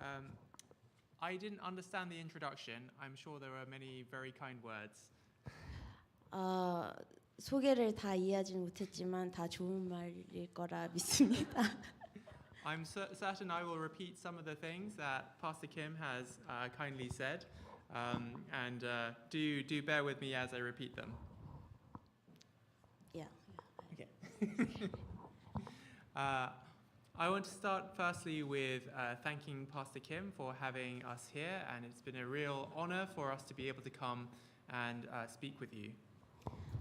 Um, I didn't understand the introduction. I'm sure there were many very kind words. 소개를 다 이해하지는 못했지만 다 좋은 말일 거라 믿습니다. I'm certain I will repeat some of the things that Pastor Kim has kindly said, and do bear with me as I repeat them. Yeah. Okay. I want to start firstly with thanking Pastor Kim for having us here, and it's been a real honor for us to be able to come and speak with you.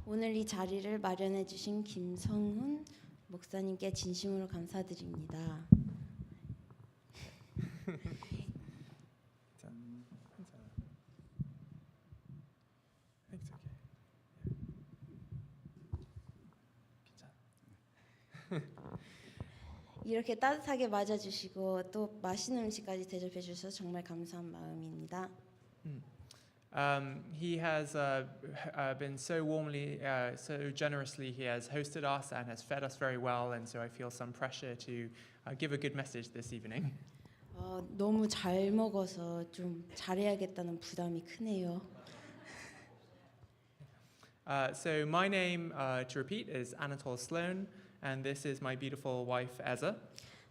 오늘 이 자리를 마련해 주신 김성훈 목사님께 진심으로 감사드립니다. 이렇게 따뜻하게 맞아주시고 또 맛있는 음식까지 대접해 주셔서 정말 감사한 마음입니다. He has been so warmly, so generously. He has hosted us and has fed us very well, and so I feel some pressure to give a good message this evening. 너무 잘 먹어서 좀 잘해야겠다는 부담이 크네요. So my name, to repeat, is Anatole Sloan, and this is my beautiful wife, Eza.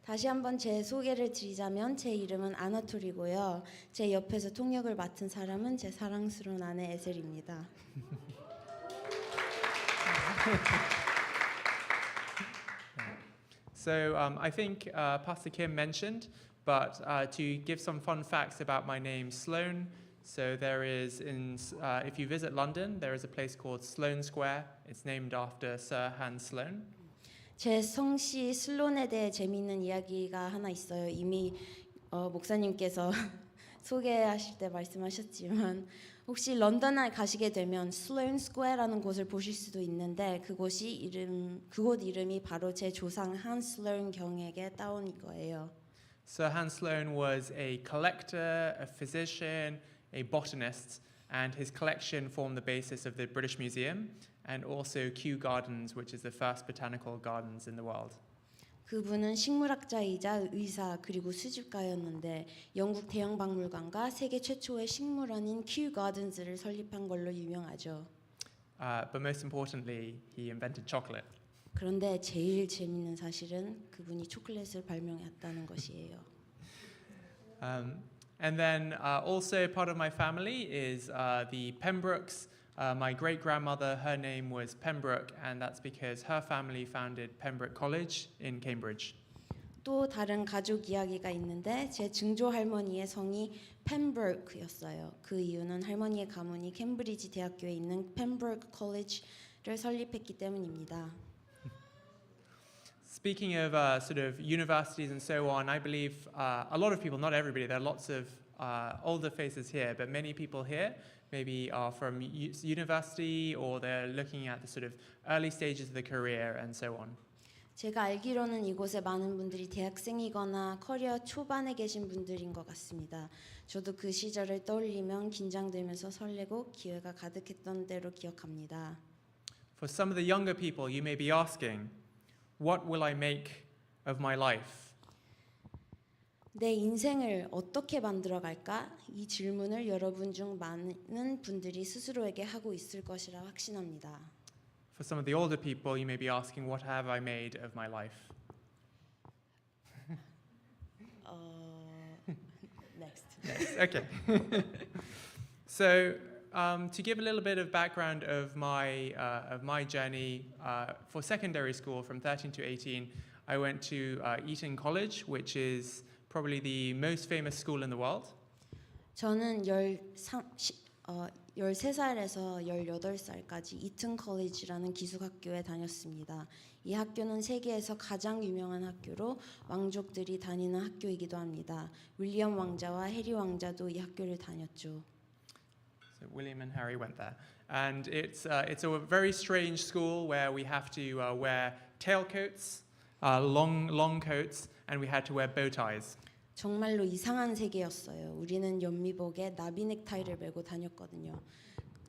다시 한번 제 소개를 드리자면 제 이름은 아나톨이고요. 제 옆에서 통역을 맡은 사람은 제 사랑스러운 아내 에셀입니다. So I think Pastor Kim mentioned, but to give some fun facts about my name, Sloan. So there is, if you visit London, there is a place called Sloane Square. It's named after Sir Hans Sloane. 제 성씨 슬론에 대해 재미있는 이야기가 하나 있어요. 이미 목사님께서 소개하실 때 말씀하셨지만 혹시 런던에 가시게 되면 슬론 스퀘어라는 곳을 보실 수도 있는데 그곳 이름이 바로 제 조상 한 슬론 경에게 따온 거예요. Sir Hans Sloane was a collector, a physician, a botanist, and his collection formed the basis of the British Museum and also Kew Gardens, which is the first botanical gardens in the world. 그분은 식물학자이자 의사 그리고 수집가였는데 영국 대형 박물관과 세계 최초의 식물원인 Kew Gardens를 설립한 걸로 유명하죠. But most importantly, he invented chocolate. 그런데 제일 재밌는 사실은 그분이 초콜릿을 발명했다는 것이에요. And then also part of my family is the Pembrokes. My great-grandmother, her name was Pembroke, and that's because her family founded Pembroke College in Cambridge. 또 다른 가족 이야기가 있는데 제 증조 할머니의 성이 펜브로크였어요. 그 이유는 할머니의 가문이 캠브리지 대학교에 있는 펜브로크 컬리지를 설립했기 때문입니다. Speaking of sort of universities and so on, I believe a lot of people, not everybody, there are lots of older faces here, but many people here maybe are from university or they're looking at the sort of early stages of the career and so on. 제가 알기로는 이곳에 많은 분들이 대학생이거나 커리어 초반에 계신 분들인 것 같습니다. 저도 그 시절을 떠올리면 긴장되면서 설레고 기회가 가득했던 때로 기억합니다. For some of the younger people, you may be asking, what will I make of my life? 내 인생을 어떻게 만들어 갈까? 이 질문을 여러분 중 많은 분들이 스스로에게 하고 있을 것이라 확신합니다. For some of the older people, you may be asking, what have I made of my life? Next. Okay. So to give a little bit of background of my journey, for secondary school from 13 to 18, I went to Eton College, which is probably the most famous school in the world. 저는 13살에서 18살까지 이튼 컬리지라는 기숙학교에 다녔습니다. 이 학교는 세계에서 가장 유명한 학교로 왕족들이 다니는 학교이기도 합니다. 윌리엄 왕자와 해리 왕자도 이 학교를 다녔죠. So William and Harry went there. And it's a very strange school where we have to wear tailcoats, long coats, and we had to wear bow ties. 정말로 이상한 세계였어요. 우리는 연미복에 나비 넥타이를 메고 다녔거든요.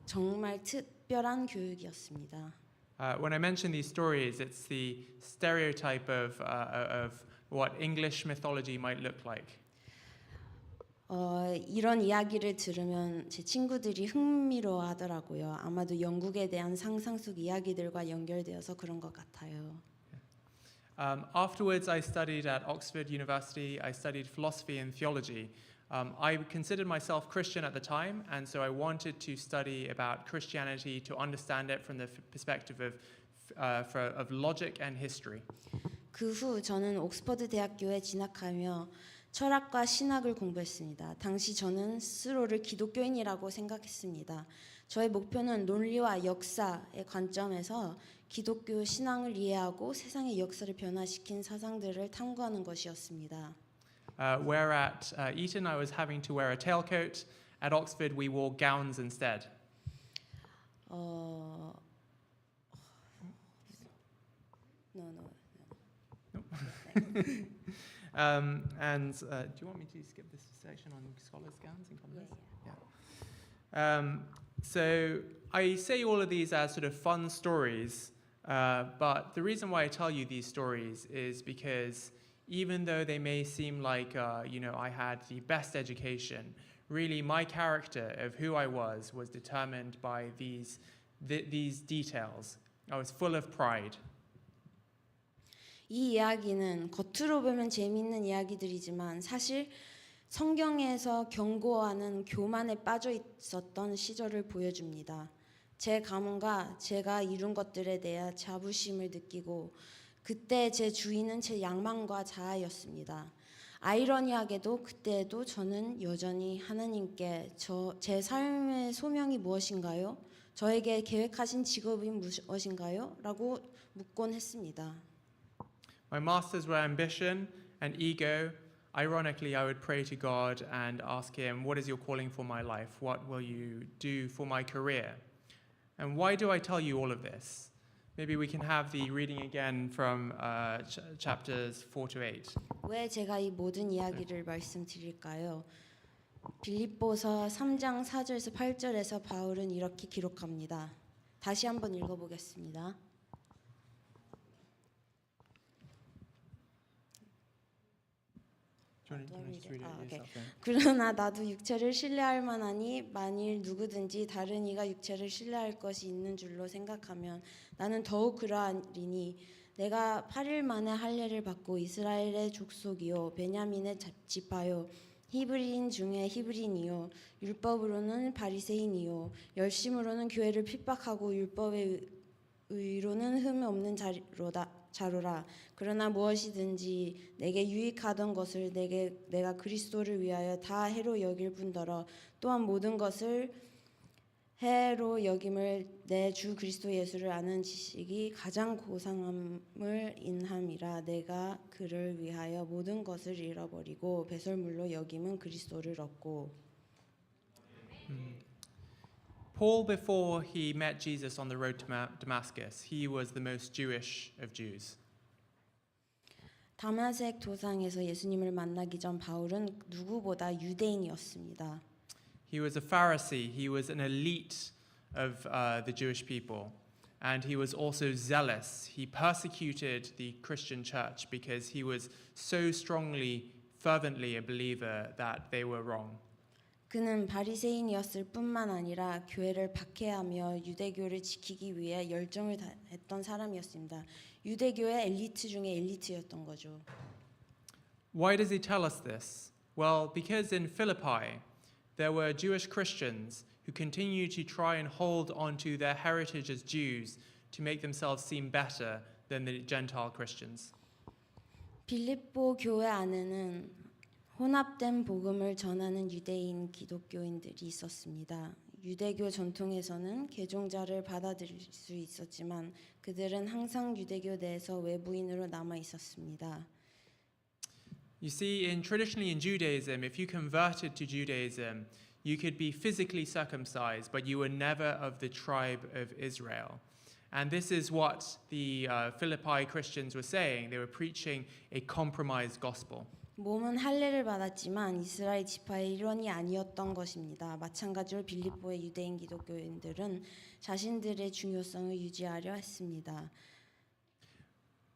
정말 특별한 교육이었습니다. When I mention these stories, it's the stereotype of what English mythology might look like. 이런 이야기를 들으면 제 친구들이 흥미로워하더라고요. 아마도 영국에 대한 상상 속 이야기들과 연결되어서 그런 것 같아요. Afterwards, I studied at Oxford University. I studied philosophy and theology. I considered myself Christian at the time, and so I wanted to study about Christianity to understand it from the perspective of logic and history. 그 후 저는 옥스퍼드 대학교에 진학하며 철학과 신학을 공부했습니다. 당시 저는 스스로를 기독교인이라고 생각했습니다. 저의 목표는 논리와 역사의 관점에서 기독교 신앙을 이해하고 세상의 역사를 변화시킨 사상들을 탐구하는 것이었습니다. Where at Eton, I was having to wear a tailcoat. At Oxford, we wore gowns instead. Do you want me to skip this section on scholars' gowns and commoners? Yeah. So I say all of these as sort of fun stories, but the reason why I tell you these stories is because even though they may seem like, I had the best education, really my character of who I was determined by these details. I was full of pride. 이 이야기는 겉으로 보면 재미있는 이야기들이지만 사실 성경에서 경고하는 교만에 빠져 있었던 시절을 보여줍니다. 제 가문과 제가 이룬 것들에 대해 자부심을 느끼고 그때 제 주인은 제 양망과 자아였습니다. 아이러니하게도 그때에도 저는 여전히 하나님께 제 삶의 소명이 무엇인가요? 저에게 계획하신 직업이 무엇인가요? 라고 묻곤 했습니다. My masters were ambition and ego. Ironically, I would pray to God and ask Him, what is your calling for my life? What will you do for my career? And why do I tell you all of this? Maybe we can have the reading again from chapters 4 to 8. 왜 제가 이 모든 이야기를 말씀드릴까요? 빌립보서 3장 4절에서 8절에서 바울은 이렇게 기록합니다. 다시 한번 읽어보겠습니다. 그러나 나도 육체를 신뢰할 만하니 만일 누구든지 다른 이가 육체를 신뢰할 것이 있는 줄로 생각하면 나는 더욱 그러하리니 내가 8일 만에 할례를 받고 이스라엘의 족속이요 베냐민의 지파요 히브리인 중에 히브리인이요 율법으로는 바리새인이요 열심으로는 교회를 핍박하고 율법의 의로는 흠이 없는 자로라. 그러나 무엇이든지 내게 유익하던 것을 내가 그리스도를 위하여 다 해로 여길 뿐더러 또한 모든 것을 해로 여김을 내 주 그리스도 예수를 아는 지식이 가장 고상함을 인함이라. 내가 그를 위하여 모든 것을 잃어버리고 배설물로 여김은 그리스도를 얻고. Paul, before he met Jesus on the road to Damascus, he was the most Jewish of Jews. 다마색 도상에서 예수님을 만나기 전 바울은 누구보다 유대인이었습니다. He was a Pharisee. He was an elite of the Jewish people. And he was also zealous. He persecuted the Christian church because he was so strongly, fervently a believer that they were wrong. 그는 바리새인이었을 뿐만 아니라 교회를 박해하며 유대교를 지키기 위해 열정을 다했던 사람이었습니다. 유대교의 엘리트 중에 엘리트였던 거죠. Why does he tell us this? Well, because in Philippi there were Jewish Christians who continued to try and hold on to their heritage as Jews to make themselves seem better than the Gentile Christians. 빌립보 교회 안에는 혼합된 복음을 전하는 유대인 기독교인들이 있었습니다. 유대교 전통에서는 개종자를 받아들일 수 있었지만 그들은 항상 유대교 내에서 외부인으로 남아 있었습니다. You see, traditionally in Judaism, if you converted to Judaism, you could be physically circumcised, but you were never of the tribe of Israel. And this is what the Philippi Christians were saying. They were preaching a compromised gospel. 몸은 할례를 받았지만 이스라엘 지파의 일원이 아니었던 것입니다. 마찬가지로 빌립보의 유대인 기독교인들은 자신들의 중요성을 유지하려 했습니다.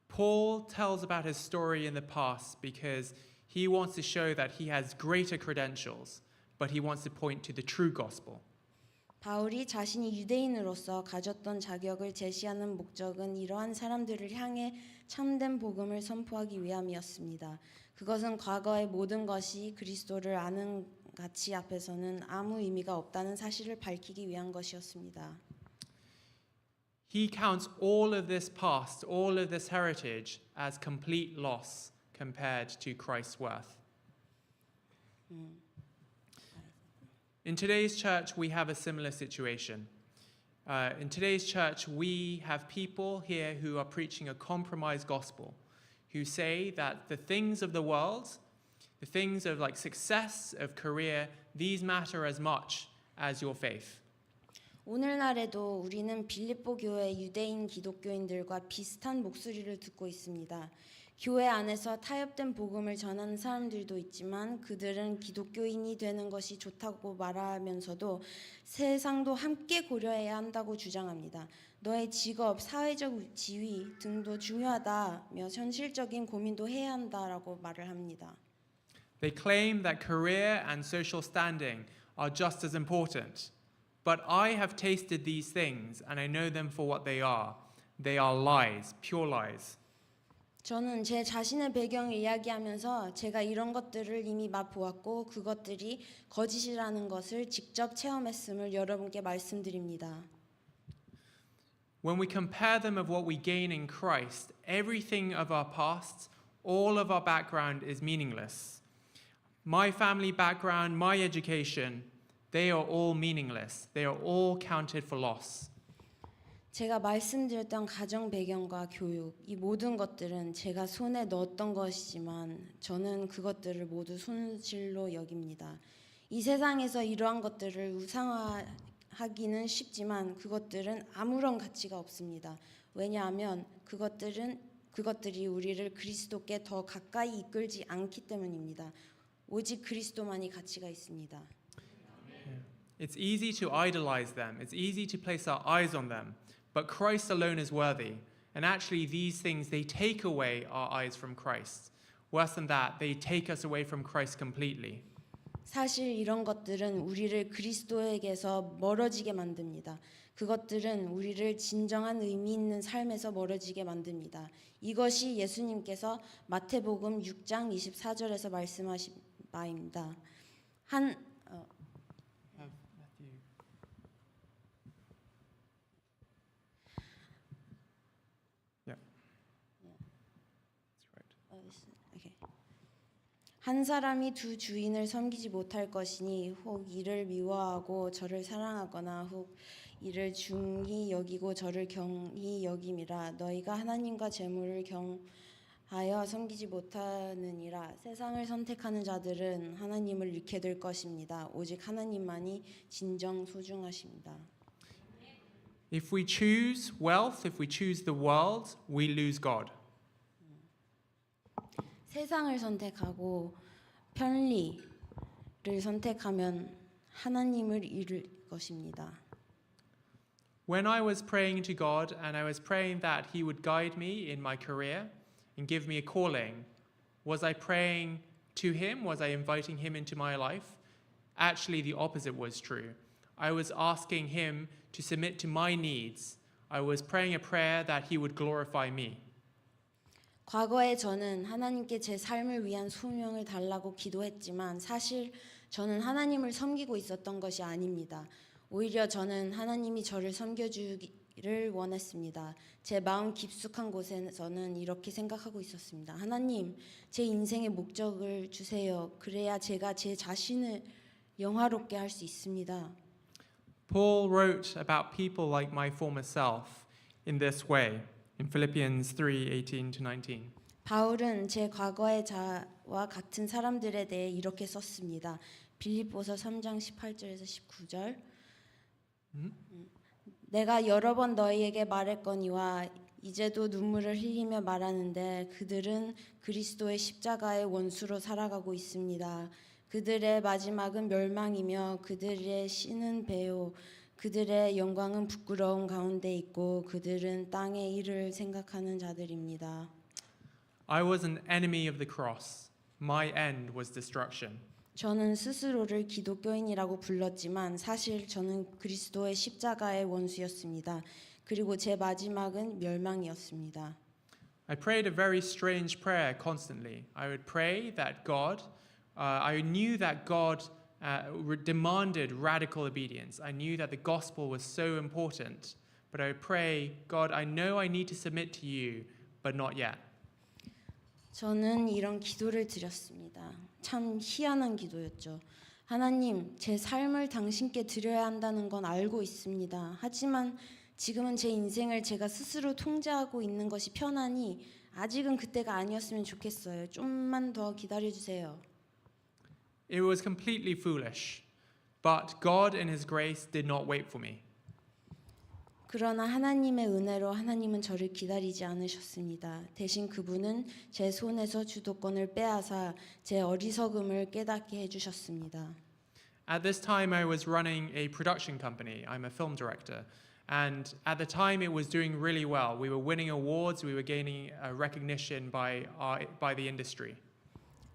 Paul tells about his story in the past because He wants to show that he has greater credentials, but he wants to point to the true gospel. 바울이 자신이 유대인으로서 가졌던 자격을 제시하는 목적은 이러한 사람들을 향해 참된 복음을 선포하기 위함이었습니다. 그것은 과거의 모든 것이 그리스도를 아는 가치 앞에서는 아무 의미가 없다는 사실을 밝히기 위한 것이었습니다. He counts all of this past, all of this heritage as complete loss compared to Christ's worth. In today's church, we have a similar situation. In today's church, we have people here who are preaching a compromised gospel, who say that the things of the world, the things of like success, of career, these matter as much as your faith. 오늘날에도 우리는 빌립보 교회 유대인 기독교인들과 비슷한 목소리를 듣고 있습니다. 교회 안에서 타협된 복음을 전하는 사람들도 있지만 그들은 기독교인이 되는 것이 좋다고 말하면서도 세상도 함께 고려해야 한다고 주장합니다. 너의 직업, 사회적 지위 등도 중요하다며 현실적인 고민도 해야 한다라고 말을 합니다. They claim that career and social standing are just as important. But I have tasted these things and I know them for what they are. They are lies, pure lies. 저는 제 자신의 배경을 이야기하면서 제가 이런 것들을 이미 맛보았고 그것들이 거짓이라는 것을 직접 체험했음을 여러분께 말씀드립니다. When we compare them of what we gain in Christ, everything of our past, all of our background is meaningless. My family background, my education, they are all meaningless. They are all counted for loss. 제가 말씀드렸던 가정 배경과 교육, 이 모든 것들은 제가 손에 넣었던 것이지만 저는 그것들을 모두 손실로 여깁니다. 이 세상에서 이러한 것들을 우상화하기는 쉽지만 그것들은 아무런 가치가 없습니다. 왜냐하면 그것들이 우리를 그리스도께 더 가까이 이끌지 않기 때문입니다. 오직 그리스도만이 가치가 있습니다. It's easy to idolize them. It's easy to place our eyes on them. But Christ alone is worthy. And actually these things, they take away our eyes from Christ. Worse than that, they take us away from Christ completely. 사실 이런 것들은 우리를 그리스도에게서 멀어지게 만듭니다. 그것들은 우리를 진정한 의미 있는 삶에서 멀어지게 만듭니다. 이것이 예수님께서 마태복음 6장 24절에서 말씀하신 바입니다. 한 사람이 두 주인을 섬기지 못할 것이니 혹 이를 미워하고 저를 사랑하거나 혹 이를 중히 여기고 저를 경히 여김이라. 너희가 하나님과 재물을 경하여 섬기지 못하느니라. 세상을 선택하는 자들은 하나님을 잃게 될 것입니다. 오직 하나님만이 진정 소중하십니다. If we choose wealth, if we choose the world, we lose God. 세상을 선택하고 편리를 선택하면 하나님을 잃을 것입니다. When I was praying to God and I was praying that He would guide me in my career and give me a calling, was I praying to Him? Was I inviting Him into my life? Actually, the opposite was true. I was asking Him to submit to my needs. I was praying a prayer that He would glorify me. 과거에 저는 하나님께 제 삶을 위한 소명을 달라고 기도했지만 사실 저는 하나님을 섬기고 있었던 것이 아닙니다. 오히려 저는 하나님이 저를 섬겨주기를 원했습니다. 제 마음 깊숙한 곳에서는 이렇게 생각하고 있었습니다. 하나님, 제 인생의 목적을 주세요. 그래야 제가 제 자신을 영화롭게 할 수 있습니다. Paul wrote about people like my former self in this way. In Philippians 3:18-19. 바울은 제 과거의 자와 같은 사람들에 대해 이렇게 썼습니다. 빌립보서 3장 18절에서 19절. 내가 여러 번 너희에게 말했거니와 이제도 눈물을 흘리며 말하는데 그들은 그리스도의 십자가의 원수로 살아가고 있습니다. 그들의 마지막은 멸망이며 그들의 씨는 배요. 그들의 영광은 부끄러움 가운데 있고 그들은 땅의 일을 생각하는 자들입니다. I was an enemy of the cross. my end was destruction. 저는 스스로를 기독교인이라고 불렀지만 사실 저는 그리스도의 십자가의 원수였습니다. 그리고 제 마지막은 멸망이었습니다. I prayed a very strange prayer constantly. I would pray that I knew that God demanded radical obedience. I knew that the gospel was so important. But I would pray, God, I know I need to submit to you, but not yet. 저는 이런 기도를 드렸습니다. 참 희한한 기도였죠. 하나님, 제 삶을 당신께 드려야 한다는 건 알고 있습니다. 하지만 지금은 제 인생을 제가 스스로 통제하고 있는 것이 편하니 아직은 그때가 아니었으면 좋겠어요. 좀만 더 기다려주세요. It was completely foolish, but God in His grace did not wait for me. 그러나 하나님의 은혜로 하나님은 저를 기다리지 않으셨습니다. 대신 그분은 제 손에서 주도권을 빼앗아 제 어리석음을 깨닫게 해주셨습니다. At this time, I was running a production company. I'm a film director. And at the time, it was doing really well. We were winning awards. We were gaining recognition by the industry.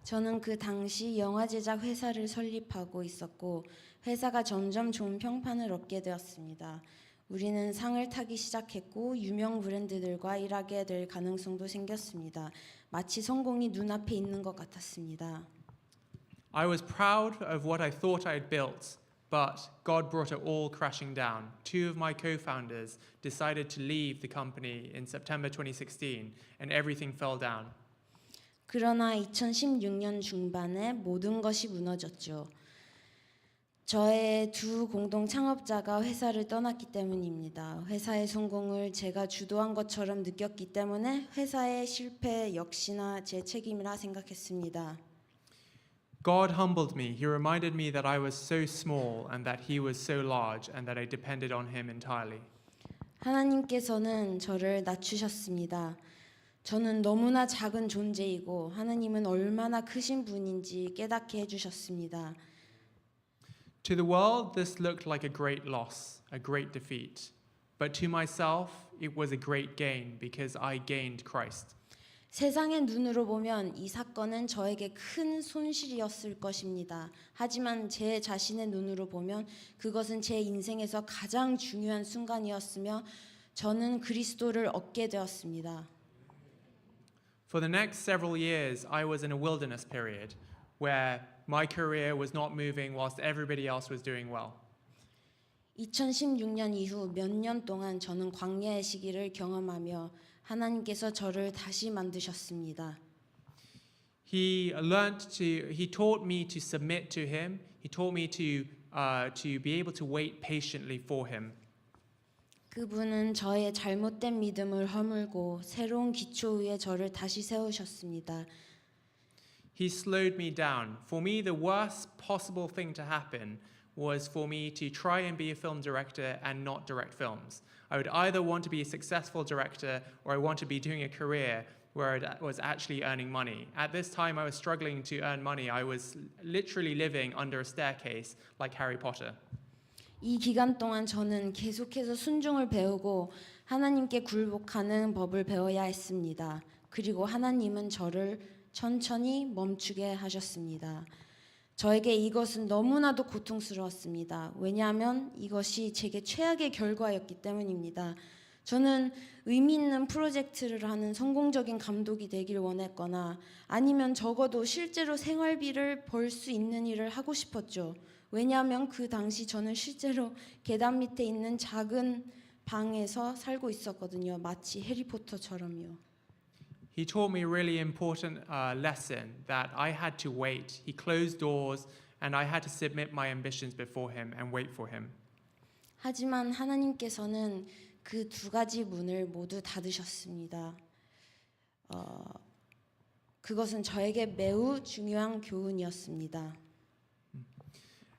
저는 그 당시 영화 제작 회사를 설립하고 있었고 회사가 점점 좋은 평판을 얻게 되었습니다. 우리는 상을 타기 시작했고 유명 브랜드들과 일하게 될 가능성도 생겼습니다. 마치 성공이 눈앞에 있는 것 같았습니다. I was proud of what I thought I had built, but God brought it all crashing down. Two of my co-founders decided to leave the company in September 2016, and everything fell down. 그러나 2016년 중반에 모든 것이 무너졌죠. 저의 두 공동 창업자가 회사를 떠났기 때문입니다. 회사의 성공을 제가 주도한 것처럼 느꼈기 때문에 회사의 실패 역시나 제 책임이라 생각했습니다. God humbled me. He reminded me that I was so small and that He was so large and that I depended on Him entirely. 하나님께서는 저를 낮추셨습니다. 저는 너무나 작은 존재이고 하나님은 얼마나 크신 분인지 깨닫게 해주셨습니다. To the world, this looked like a great loss, a great defeat. But to myself, it was a great gain because I gained Christ. 세상의 눈으로 보면 이 사건은 저에게 큰 손실이었을 것입니다. 하지만 제 자신의 눈으로 보면 그것은 제 인생에서 가장 중요한 순간이었으며 저는 그리스도를 얻게 되었습니다. For the next several years, I was in a wilderness period where my career was not moving whilst everybody else was doing well. 2016년 이후 몇 년 동안 저는 광야의 시기를 경험하며 하나님께서 저를 다시 만드셨습니다. He taught me to submit to Him. He taught me to be able to wait patiently for Him. 그분은 저의 잘못된 믿음을 허물고 새로운 기초 위에 저를 다시 세우셨습니다. He slowed me down. For me, the worst possible thing to happen was for me to try and be a film director and not direct films. I would either want to be a successful director or I want to be doing a career where I was actually earning money. At this time, I was struggling to earn money. I was literally living under a staircase like Harry Potter. 이 기간 동안 저는 계속해서 순종을 배우고 하나님께 굴복하는 법을 배워야 했습니다. 그리고 하나님은 저를 천천히 멈추게 하셨습니다. 저에게 이것은 너무나도 고통스러웠습니다. 왜냐하면 이것이 제게 최악의 결과였기 때문입니다. 저는 의미 있는 프로젝트를 하는 성공적인 감독이 되길 원했거나 아니면 적어도 실제로 생활비를 벌 수 있는 일을 하고 싶었죠. 왜냐하면 그 당시 저는 실제로 계단 밑에 있는 작은 방에서 살고 있었거든요. 마치 해리포터처럼요. He taught me a really important lesson that I had to wait. He closed doors and I had to submit my ambitions before Him and wait for Him. 하지만 하나님께서는 그 두 가지 문을 모두 닫으셨습니다. 그것은 저에게 매우 중요한 교훈이었습니다.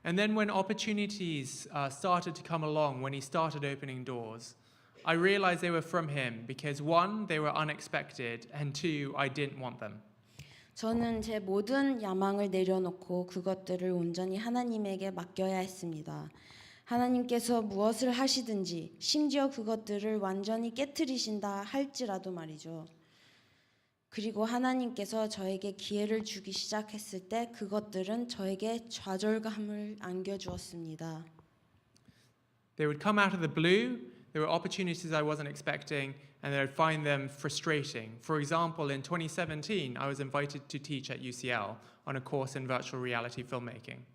And then when opportunities started to come along, when He started opening doors, I realized they were from Him because one, they were unexpected, and two, I didn't want them. 저는 제 모든 야망을 내려놓고 그것들을 온전히 하나님에게 맡겨야 했습니다. 하나님께서 무엇을 하시든지 심지어 그것들을 완전히 깨트리신다 할지라도 말이죠. 그리고 하나님께서 저에게 기회를 주기 시작했을 때 그것들은 저에게 좌절감을 안겨주었습니다. They would come out of the blue. There were opportunities I wasn't expecting, and I would find them frustrating. For example, in 2017, I was invited to teach at UCL on a course in virtual reality filmmaking.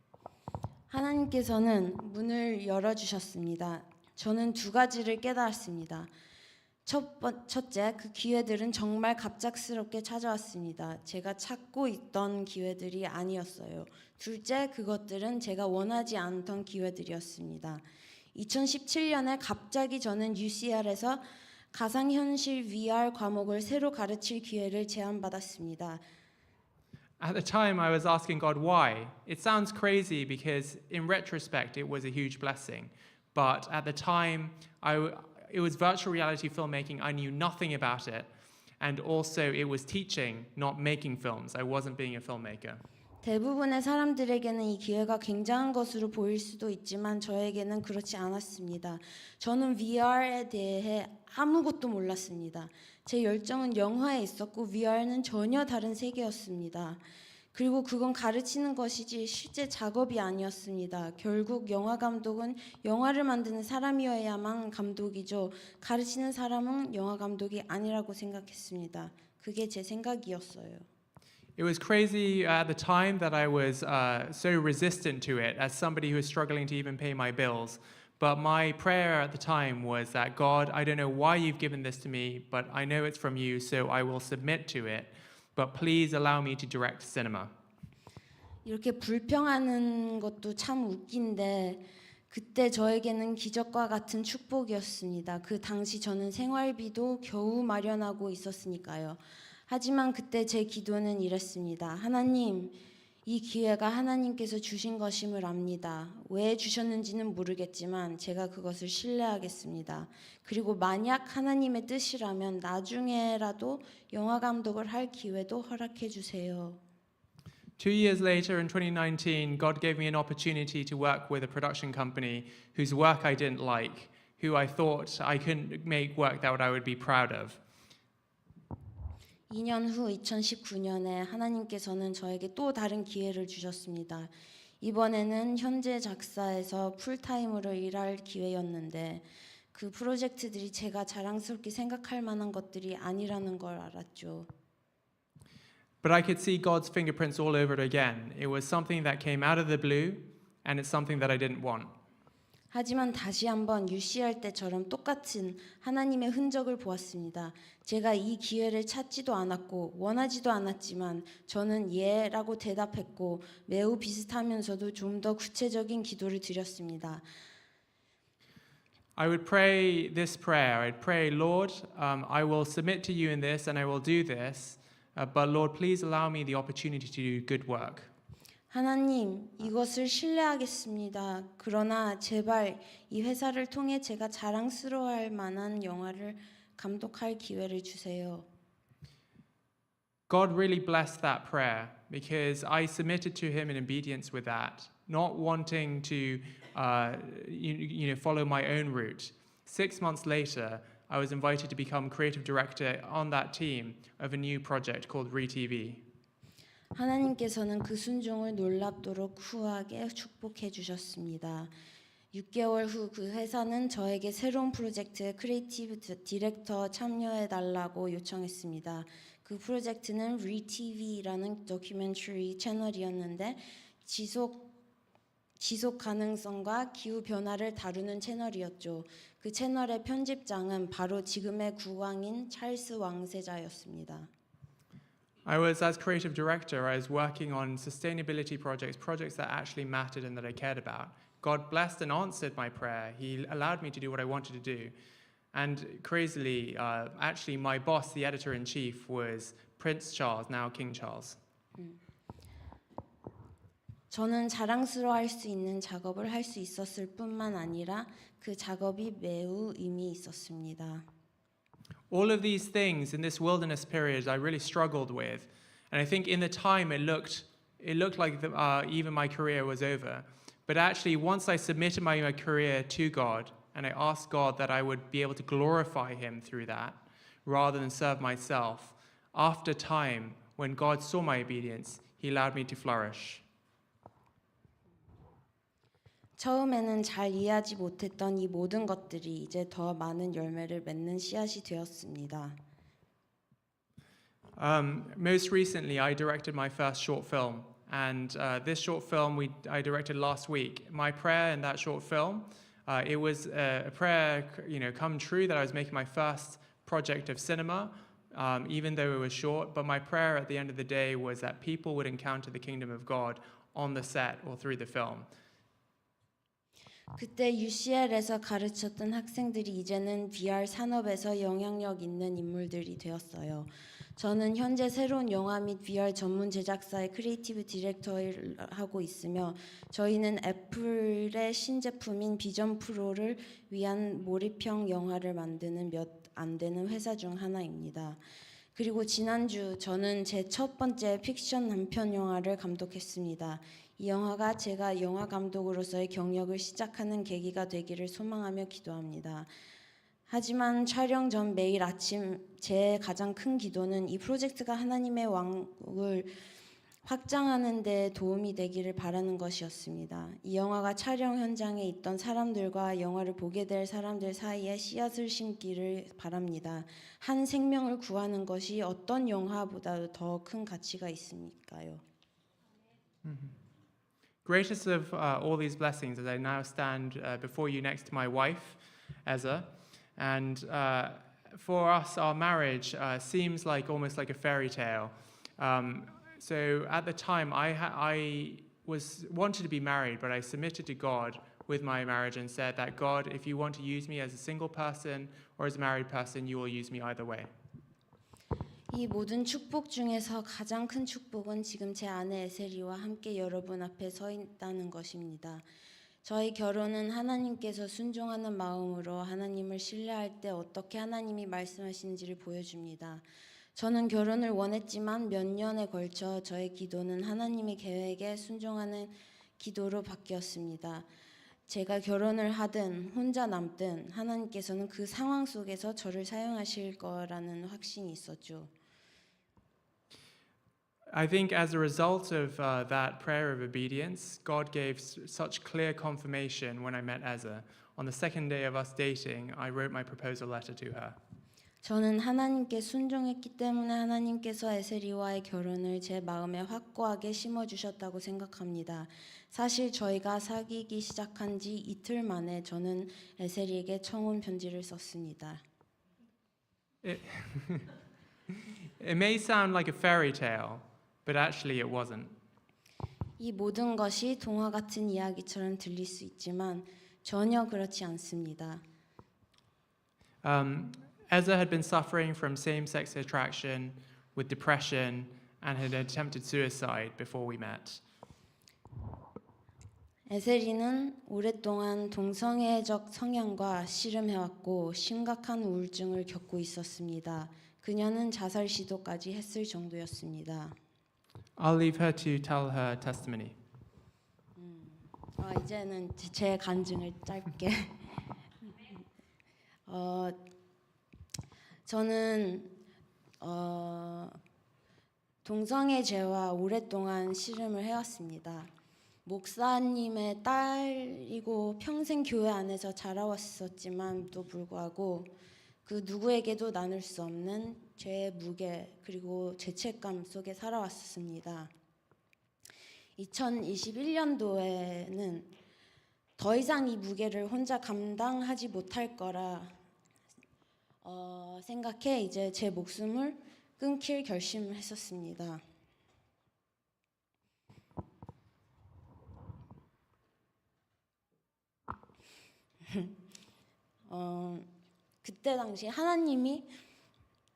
하나님께서는 문을 열어주셨습니다. 저는 두 가지를 깨달았습니다. 첫째, 그 기회들은 정말 갑작스럽게 찾아왔습니다. 제가 찾고 있던 기회들이 아니었어요. 둘째, 그것들은 제가 원하지 않던 기회들이었습니다. 2017년에 갑자기 저는 UCL에서 가상현실 VR 과목을 새로 가르칠 기회를 제안받았습니다. At the time, I was asking God why. It sounds crazy because, in retrospect, it was a huge blessing. But at the time, it was virtual reality filmmaking. I knew nothing about it. And also, it was teaching, not making films. I wasn't being a filmmaker. 대부분의 사람들에게는 이 기회가 굉장한 것으로 보일 수도 있지만 저에게는 그렇지 않았습니다. 저는 VR에 대해 아무것도 몰랐습니다. 제 열정은 영화에 있었고 VR는 전혀 다른 세계였습니다. 그리고 그건 가르치는 것이지 실제 작업이 아니었습니다. 결국 영화 감독은 영화를 만드는 사람이어야만 감독이죠. 가르치는 사람은 영화 감독이 아니라고 생각했습니다. 그게 제 생각이었어요. It was crazy at the time that I was so resistant to it as somebody who was struggling to even pay my bills. But my prayer at the time was that, God, I don't know why you've given this to me, but I know it's from you, so I will submit to it. But please allow me to direct cinema. 이렇게 불평하는 것도 참 웃긴데 그때 저에게는 기적과 같은 축복이었습니다. 그 당시 저는 생활비도 겨우 마련하고 있었으니까요. 하지만 그때 제 기도는 이랬습니다. 하나님, 이 기회가 하나님께서 주신 것임을 압니다. 왜 주셨는지는 모르겠지만 제가 그것을 신뢰하겠습니다. 그리고 만약 하나님의 뜻이라면 나중에라도 영화 감독을 할 기회도 허락해 주세요. 2 years later, in 2019, God gave me an opportunity to work with a production company whose work I didn't like, who I thought I couldn't make work that I would be proud of. 2년 후 2019년에 하나님께서는 저에게 또 다른 기회를 주셨습니다. 이번에는 현재 작사에서 풀타임으로 일할 기회였는데 그 프로젝트들이 제가 자랑스럽게 생각할 만한 것들이 아니라는 걸 알았죠. But I could see God's fingerprints all over it again. It was something that came out of the blue, and it's something that I didn't want. 하지만 다시 한번 UCL 때처럼 똑같은 하나님의 흔적을 보았습니다. 제가 이 기회를 찾지도 않았고 원하지도 않았지만 저는 예라고 대답했고 매우 비슷하면서도 좀 더 구체적인 기도를 드렸습니다. I would pray this prayer. I'd pray, Lord, I will submit to you in this and I will do this, but Lord, please allow me the opportunity to do good work. 하나님, 이것을 신뢰하겠습니다. 그러나 제발 이 회사를 통해 제가 자랑스러워할 만한 영화를 감독할 기회를 주세요. God really blessed that prayer because I submitted to Him in obedience with that, not wanting to, follow my own route. 6 months later, I was invited to become creative director on that team of a new project called ReTV. 하나님께서는 그 순종을 놀랍도록 후하게 축복해 주셨습니다. 6개월 후 그 회사는 저에게 새로운 프로젝트에 크리에이티브 디렉터 참여해 달라고 요청했습니다. 그 프로젝트는 ReTV라는 다큐멘터리 채널이었는데 지속 가능성과 기후 변화를 다루는 채널이었죠. 그 채널의 편집장은 바로 지금의 국왕인 찰스 왕세자였습니다. I was, as creative director, I was working on sustainability projects that actually mattered and that I cared about. God blessed and answered my prayer. He allowed me to do what I wanted to do. And crazily, actually, my boss, the editor-in-chief, was Prince Charles, now King Charles. 저는 자랑스러워할 수 있는 작업을 할 수 있었을 뿐만 아니라 그 작업이 매우 의미 있었습니다. All of these things in this wilderness period I really struggled with. And I think in the time it looked like even my career was over. But actually, once I submitted my career to God and I asked God that I would be able to glorify Him through that rather than serve myself, after time, when God saw my obedience, he allowed me to flourish. 처음에는 잘 이해하지 못했던 이 모든 것들이 이제 더 많은 열매를 맺는 씨앗이 되었습니다. Most recently, I directed my first short film, and this short film I directed last week. My prayer in that short film, it was a prayer, come true that I was making my first project of cinema, even though it was short. But my prayer at the end of the day was that people would encounter the kingdom of God on the set or through the film. 그때 UCL에서 가르쳤던 학생들이 이제는 VR 산업에서 영향력 있는 인물들이 되었어요. 저는 현재 새로운 영화 및 VR 전문 제작사의 크리에이티브 디렉터를 하고 있으며 저희는 애플의 신제품인 비전 프로를 위한 몰입형 영화를 만드는 몇 안 되는 회사 중 하나입니다. 그리고 지난주 저는 제 첫 번째 픽션 단편 영화를 감독했습니다. 이 영화가 제가 영화 감독으로서의 경력을 시작하는 계기가 되기를 소망하며 기도합니다. 하지만 촬영 전 매일 아침 제 가장 큰 기도는 이 프로젝트가 하나님의 왕국을 확장하는 데 도움이 되기를 바라는 것이었습니다. 이 영화가 촬영 현장에 있던 사람들과 영화를 보게 될 사람들 사이에 씨앗을 심기를 바랍니다. 한 생명을 구하는 것이 어떤 영화보다도 더 큰 가치가 있으니까요. Greatest of all these blessings as I now stand before you next to my wife, Ezra. And for us, our marriage seems like almost like a fairy tale. So at the time, I wanted to be married, but I submitted to God with my marriage and said that, God, if you want to use me as a single person or as a married person, you will use me either way. 이 모든 축복 중에서 가장 큰 축복은 지금 제 아내 에세리와 함께 여러분 앞에 서 있다는 것입니다. 저희 결혼은 하나님께서 순종하는 마음으로 하나님을 신뢰할 때 어떻게 하나님이 말씀하시는지를 보여줍니다. 저는 결혼을 원했지만 몇 년에 걸쳐 저의 기도는 하나님의 계획에 순종하는 기도로 바뀌었습니다. 제가 결혼을 하든 혼자 남든 하나님께서는 그 상황 속에서 저를 사용하실 거라는 확신이 있었죠. I think as a result of that prayer of obedience, God gave such clear confirmation when I met Ezra. On the second day of us dating, I wrote my proposal letter to her. 저는 하나님께 순종했기 때문에 하나님께서 에세리와의 결혼을 제 마음에 확고하게 심어주셨다고 생각합니다. 사실 저희가 사귀기 시작한 지 이틀 만에 저는 에세리에게 청혼 편지를 썼습니다. It may sound like a fairy tale, but actually it wasn't. 이 모든 것이 동화 같은 이야기처럼 들릴 수 있지만 전혀 그렇지 않습니다. Ezra had been suffering from same-sex attraction with depression and had attempted suicide before we met. 에세리는 오랫동안 동성애적 성향과 씨름해왔고 심각한 우울증을 겪고 있었습니다. 그녀는 자살 시도까지 했을 정도였습니다. I'll leave her to tell her testimony. 이제는 제 간증을 짧게. 저는 동성애죄와 오랫동안 씨름을 해왔습니다. 목사님의 딸이고 평생 교회 안에서 자라왔었지만도 불구하고 그 누구에게도 나눌 수 없는 죄의 무게 그리고 죄책감 속에 살아왔습니다. 2021년도에는 더 이상 이 무게를 혼자 감당하지 못할 거라 생각해 이제 제 목숨을 끊길 결심을 했었습니다. 그때 당시 하나님이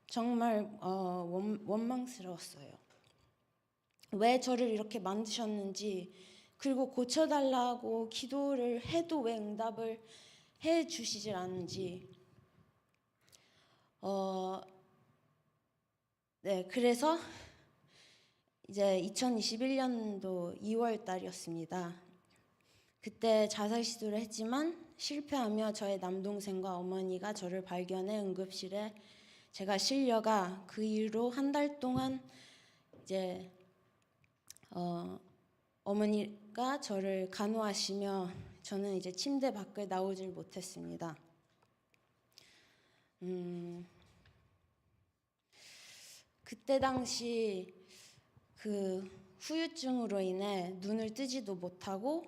정말 원망스러웠어요. 왜 저를 이렇게 만드셨는지 그리고 고쳐달라고 기도를 해도 왜 응답을 해주시질 않는지 그래서 이제 2021년도 2월 달이었습니다. 그때 자살 시도를 했지만 실패하며 저의 남동생과 어머니가 저를 발견해 응급실에 제가 실려가 그 이후로 한 달 동안 이제 어머니가 저를 간호하시며 저는 이제 침대 밖을 나오질 못했습니다. 그때 당시 그 후유증으로 인해 눈을 뜨지도 못하고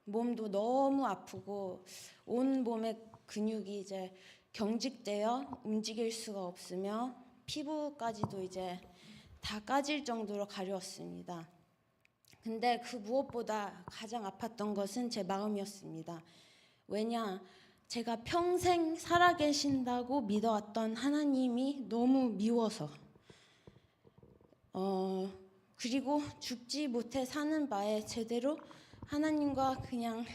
몸도 너무 아프고 온 몸의 근육이 이제 경직되어 움직일 수가 없으며 피부까지도 이제 다 까질 정도로 가려웠습니다. 근데 그 무엇보다 가장 아팠던 것은 제 마음이었습니다. 왜냐, 제가 평생 살아계신다고 믿어왔던 하나님이 너무 미워서 그리고 죽지 못해 사는 바에 제대로 하나님과 그냥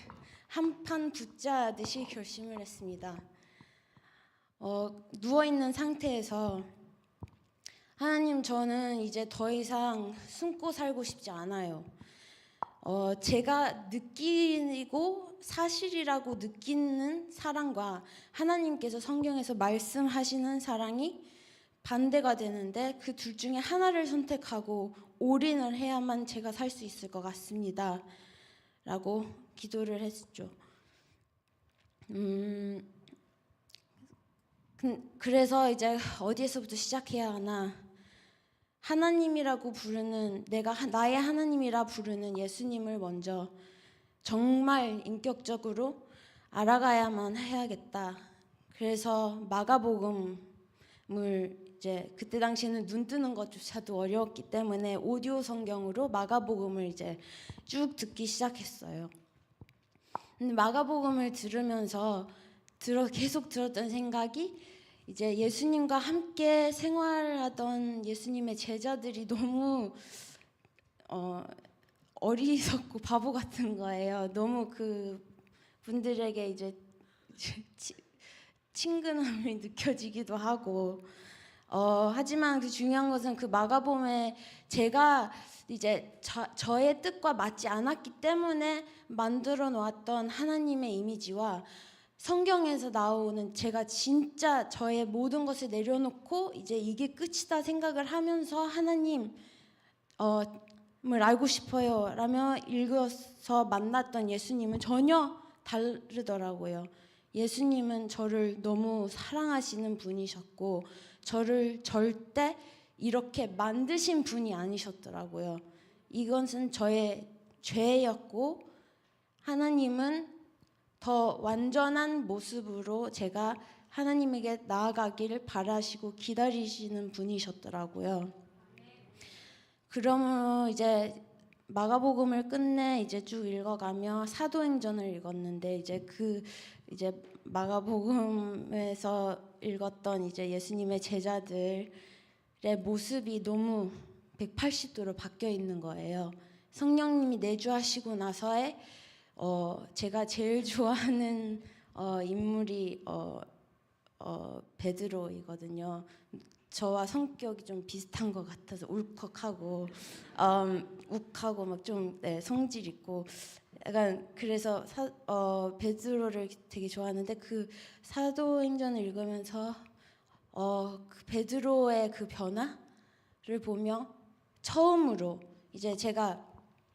한판 붙자듯이 결심을 했습니다. 누워있는 상태에서 하나님, 저는 이제 더 이상 숨고 살고 싶지 않아요. 제가 느끼고 사실이라고 느끼는 사랑과 하나님께서 성경에서 말씀하시는 사랑이 반대가 되는데 그 둘 중에 하나를 선택하고 올인을 해야만 제가 살 수 있을 것 같습니다. 라고 기도를 했죠. 그래서 이제 어디에서부터 시작해야 하나? 하나님이라고 부르는, 내가 나의 하나님이라 부르는 예수님을 먼저 정말 인격적으로 알아가야만 해야겠다. 그래서 마가복음을 이제 그때 당시에는 눈 뜨는 것조차도 어려웠기 때문에 오디오 성경으로 마가복음을 이제 쭉 듣기 시작했어요. 근데 마가복음을 들으면서 계속 들었던 생각이 이제 예수님과 함께 생활하던 예수님의 제자들이 너무 어리석고 바보 같은 거예요. 너무 그 분들에게 이제 친근함이 느껴지기도 하고 하지만 그 중요한 것은 그 마가복음에 제가 이제 저의 뜻과 맞지 않았기 때문에 만들어 놓았던 하나님의 이미지와 성경에서 나오는 제가 진짜 저의 모든 것을 내려놓고 이제 이게 끝이다 생각을 하면서 하나님을 알고 싶어요 라며 읽어서 만났던 예수님은 전혀 다르더라고요. 예수님은 저를 너무 사랑하시는 분이셨고 저를 절대 이렇게 만드신 분이 아니셨더라고요. 이것은 저의 죄였고 하나님은 더 완전한 모습으로 제가 하나님에게 나아가기를 바라시고 기다리시는 분이셨더라고요. 그러므로 이제 마가복음을 끝내 이제 쭉 읽어가며 사도행전을 읽었는데 이제 마가복음에서 읽었던 이제 예수님의 제자들의 모습이 너무 180도로 바뀌어 있는 거예요. 성령님이 내주하시고 나서의 제가 제일 좋아하는 인물이 베드로이거든요. 저와 성격이 좀 비슷한 것 같아서 울컥하고 욱하고 막 좀 성질 있고 약간 그래서 베드로를 되게 좋아하는데 그 사도행전을 읽으면서 그 베드로의 그 변화를 보며 처음으로 이제 제가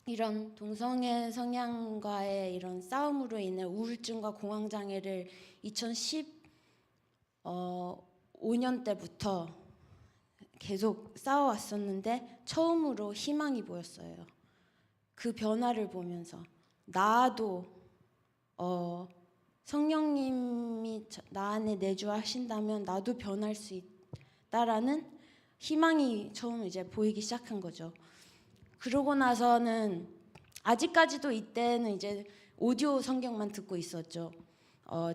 이런 동성애 성향과의 이런 싸움으로 인해 우울증과 공황장애를 2015년 때부터 계속 싸워왔었는데 처음으로 희망이 보였어요. 그 변화를 보면서 나도 성령님이 나 안에 내주하신다면 나도 변할 수 있다라는 희망이 처음 이제 보이기 시작한 거죠. 그러고 나서는 아직까지도 이때는 이제 오디오 성경만 듣고 있었죠.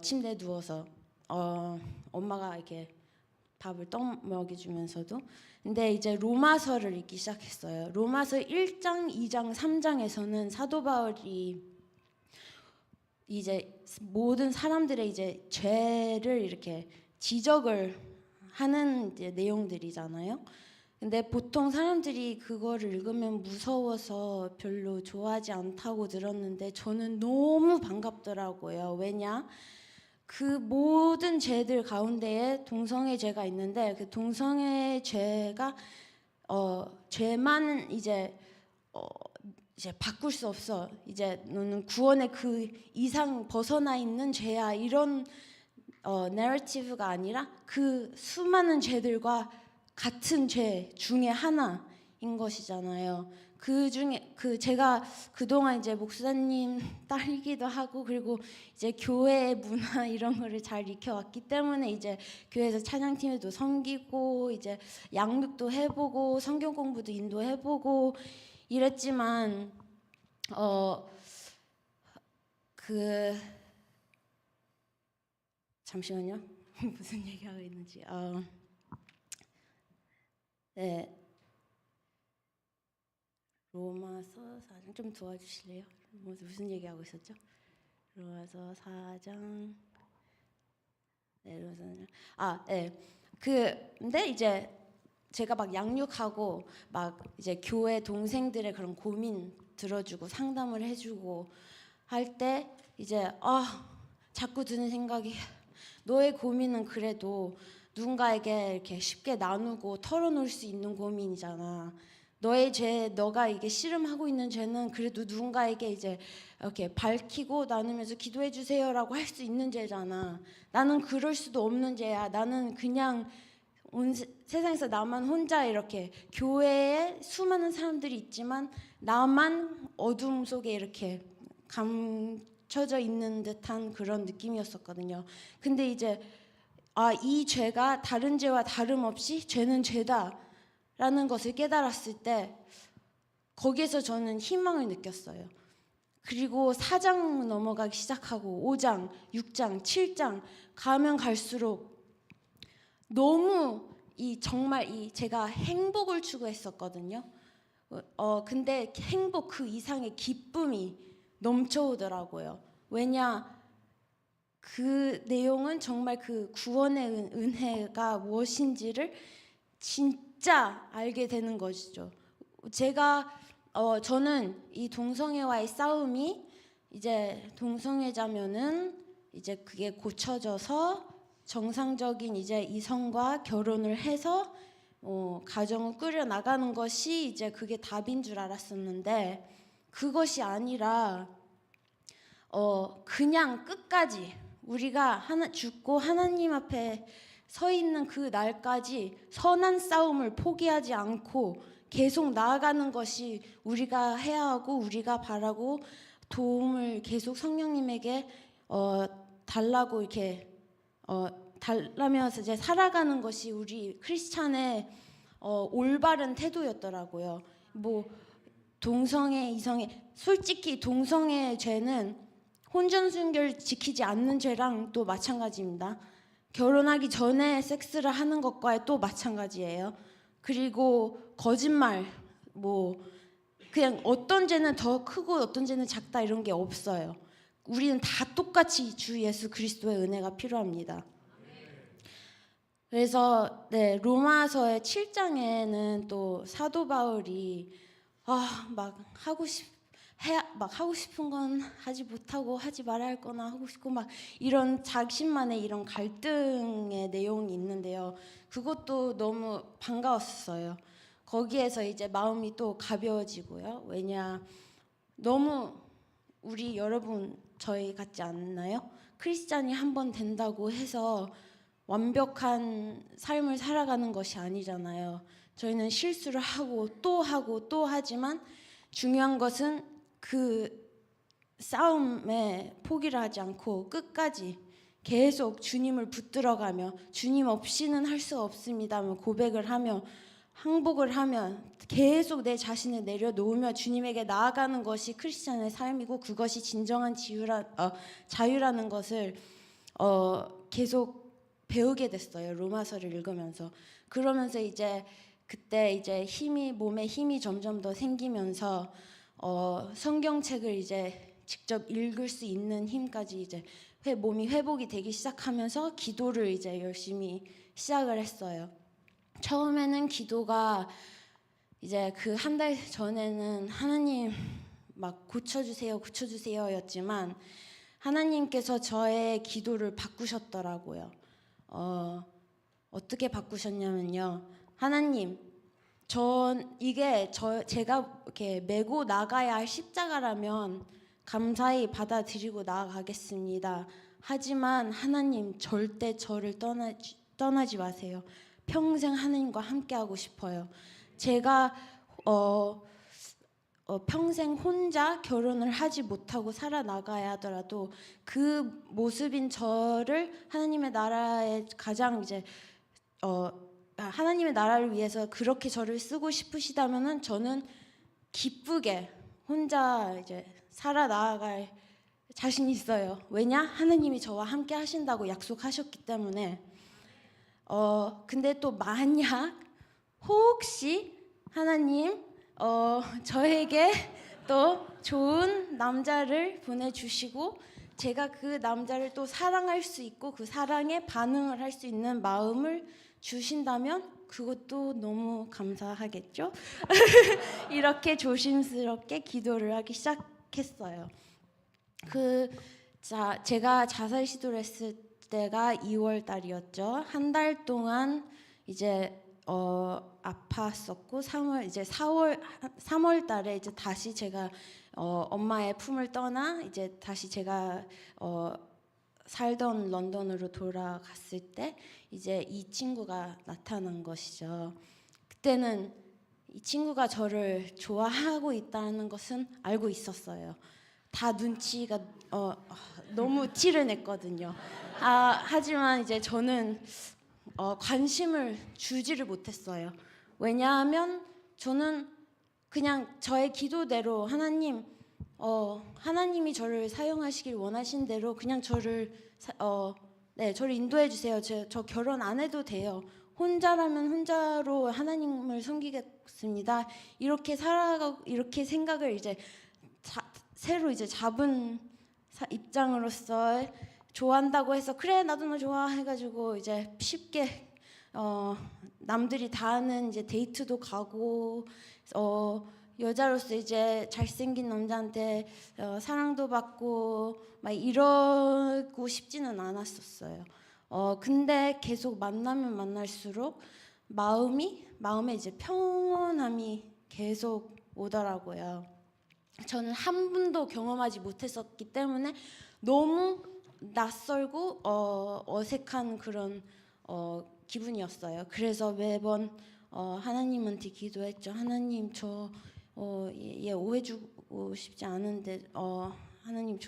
침대에 누워서 엄마가 이렇게 밥을 떠먹여주면서도. 근데 이제 로마서를 읽기 시작했어요. 로마서 1장, 2장, 3장에서는 사도 바울이 이제 모든 사람들의 이제 죄를 이렇게 지적을 하는 이제 내용들이잖아요. 근데 보통 사람들이 그거를 읽으면 무서워서 별로 좋아하지 않다고 들었는데 저는 너무 반갑더라고요. 왜냐? 그 모든 죄들 가운데에 동성애 죄가 있는데 그 동성애 죄가 죄만 이제 바꿀 수 없어. 이제 너는 구원의 그 이상 벗어나 있는 죄야. 이런 내러티브가 아니라 그 수많은 죄들과 같은 죄 중에 하나인 것이잖아요. 그 중에 제가 그동안 이제 목사님 딸이기도 하고 그리고 이제 교회의 문화 이런 거를 잘 익혀왔기 때문에 이제 교회에서 찬양팀에도 섬기고 이제 양육도 해보고 성경 공부도 인도해보고 이랬지만 잠시만요. 무슨 얘기하고 있는지. 네. 로마서 4장 좀 도와주실래요? 무슨 얘기하고 있었죠? 로마서 4장. 네, 네. 근데 이제 제가 막 양육하고 막 이제 교회 동생들의 그런 고민 들어주고 상담을 해주고 할 때 이제 자꾸 드는 생각이 너의 고민은 그래도 누군가에게 이렇게 쉽게 나누고 털어놓을 수 있는 고민이잖아. 너의 죄, 너가 이게 씨름하고 있는 죄는 그래도 누군가에게 이제 이렇게 밝히고 나누면서 기도해 주세요라고 할 수 있는 죄잖아. 나는 그럴 수도 없는 죄야. 나는 그냥 온 세상에서 나만 혼자 이렇게 교회에 수많은 사람들이 있지만 나만 어둠 속에 이렇게 감춰져 있는 듯한 그런 느낌이었었거든요. 근데 이제 이 죄가 다른 죄와 다름없이 죄는 죄다라는 것을 깨달았을 때 거기에서 저는 희망을 느꼈어요. 그리고 4장 넘어가기 시작하고 5장, 6장, 7장 가면 갈수록 너무 정말 제가 행복을 추구했었거든요. 근데 행복 그 이상의 기쁨이 넘쳐오더라고요. 왜냐 그 내용은 정말 그 구원의 은혜가 무엇인지를 진짜 알게 되는 것이죠. 저는 이 동성애와의 싸움이 이제 동성애자면은 이제 그게 고쳐져서 정상적인 이제 이성과 결혼을 해서 가정을 꾸려 나가는 것이 이제 그게 답인 줄 알았었는데 그것이 아니라 그냥 끝까지 우리가 죽고 하나님 앞에 서 있는 그 날까지 선한 싸움을 포기하지 않고 계속 나아가는 것이 우리가 해야 하고 우리가 바라고 도움을 계속 성령님에게 달라고 이렇게 달라면서 이제 살아가는 것이 우리 크리스찬의 올바른 태도였더라고요. 뭐 동성애, 이성애, 솔직히 동성애 죄는 혼전순결 지키지 않는 죄랑 또 마찬가지입니다. 결혼하기 전에 섹스를 하는 것과 또 마찬가지예요. 그리고 거짓말, 그냥 어떤 죄는 더 크고 어떤 죄는 작다 이런 게 없어요. 우리는 다 똑같이 주 예수 그리스도의 은혜가 필요합니다. 그래서 로마서의 7장에는 또 사도 바울이 막 하고 싶은 건 하지 못하고 하지 말아야 할 거나 하고 싶고 막 이런 자신만의 이런 갈등의 내용이 있는데요. 그것도 너무 반가웠어요. 거기에서 이제 마음이 또 가벼워지고요. 왜냐 너무 우리 여러분 저희 같지 않나요? 크리스찬이 한 번 된다고 해서 완벽한 삶을 살아가는 것이 아니잖아요. 저희는 실수를 하고 또 하지만 중요한 것은 그 싸움에 포기를 하지 않고 끝까지 계속 주님을 붙들어가며 주님 없이는 할 수 없습니다 고백을 하며 항복을 하며 계속 내 자신을 내려놓으며 주님에게 나아가는 것이 크리스찬의 삶이고 그것이 진정한 자유라는 것을 계속 배우게 됐어요. 로마서를 읽으면서. 그러면서 이제 그때 이제 몸에 힘이 점점 더 생기면서 성경책을 이제 직접 읽을 수 있는 힘까지 이제 몸이 회복이 되기 시작하면서 기도를 이제 열심히 시작을 했어요. 처음에는 기도가 이제 그 한 달 전에는 하나님 막 고쳐주세요였지만 하나님께서 저의 기도를 바꾸셨더라고요. 어떻게 바꾸셨냐면요. 하나님, 제가 이렇게 메고 나가야 할 십자가라면 감사히 받아들이고 나아가겠습니다. 하지만 하나님 절대 저를 떠나지 마세요. 평생 하나님과 함께하고 싶어요. 제가 평생 혼자 결혼을 하지 못하고 살아나가야 하더라도 그 모습인 저를 하나님의 나라에 가장 이제 하나님의 나라를 위해서 그렇게 저를 쓰고 싶으시다면은 저는 기쁘게 혼자 이제 살아나갈 자신 있어요. 왜냐? 하나님이 저와 함께 하신다고 약속하셨기 때문에. 근데 또 만약 혹시 하나님 저에게 또 좋은 남자를 보내주시고 제가 그 남자를 또 사랑할 수 있고 그 사랑에 반응을 할 수 있는 마음을 주신다면 그것도 너무 감사하겠죠? 이렇게 조심스럽게 기도를 하기 시작했어요. 제가 자살 시도를 했을 때가 2월 달이었죠. 한 달 동안 이제 아팠었고 3월 달에 이제 다시 제가 엄마의 품을 떠나 이제 다시 제가 살던 런던으로 돌아갔을 때 이제 이 친구가 나타난 것이죠. 그때는 이 친구가 저를 좋아하고 있다는 것은 알고 있었어요. 다 눈치가 너무 티를 냈거든요. 하지만 이제 저는 관심을 주지를 못했어요. 왜냐하면 저는 그냥 저의 기도대로 하나님이 저를 사용하시길 원하신 대로 그냥 저를 인도해 주세요. 저 결혼 안 해도 돼요. 혼자라면 혼자로 하나님을 섬기겠습니다. 이렇게 생각을 이제 새로 이제 잡은 입장으로서 좋아한다고 해서 그래 나도 너 좋아해가지고 이제 쉽게 남들이 다 하는 이제 데이트도 가고 여자로서 이제 잘생긴 남자한테 사랑도 받고 막 이러고 싶지는 않았었어요. 근데 계속 만나면 만날수록 마음에 이제 평온함이 계속 오더라고요. 저는 한 번도 경험하지 못했었기 때문에 너무 낯설고 어색한 그런 기분이었어요. 그래서 매번 하나님한테 기도했죠. 하나님 얘 오해주고 싶지 않은데 하나님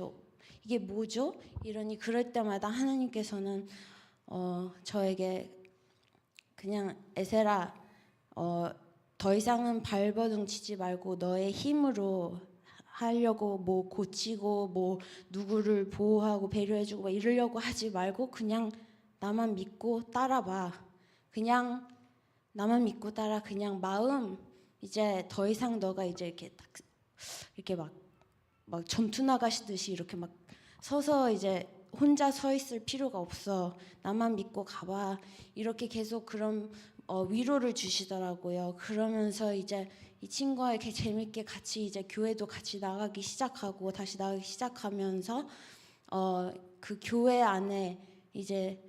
이게 뭐죠? 이러니 그럴 때마다 하나님께서는 저에게 그냥 에세라 더 이상은 발버둥 치지 말고 너의 힘으로 하려고 뭐 고치고 뭐 누구를 보호하고 배려해주고 막 이러려고 하지 말고 그냥 나만 믿고 따라봐. 그냥 나만 믿고 따라. 그냥 마음 이제 더 이상 너가 이제 이렇게 막 전투 나가시듯이 이렇게 막 서서 이제 혼자 서 있을 필요가 없어. 나만 믿고 가봐. 이렇게 계속 그런 위로를 주시더라고요. 그러면서 이제 이 친구와 이렇게 재밌게 같이 이제 교회도 같이 나가기 시작하고 다시 나가기 시작하면서 그 교회 안에 이제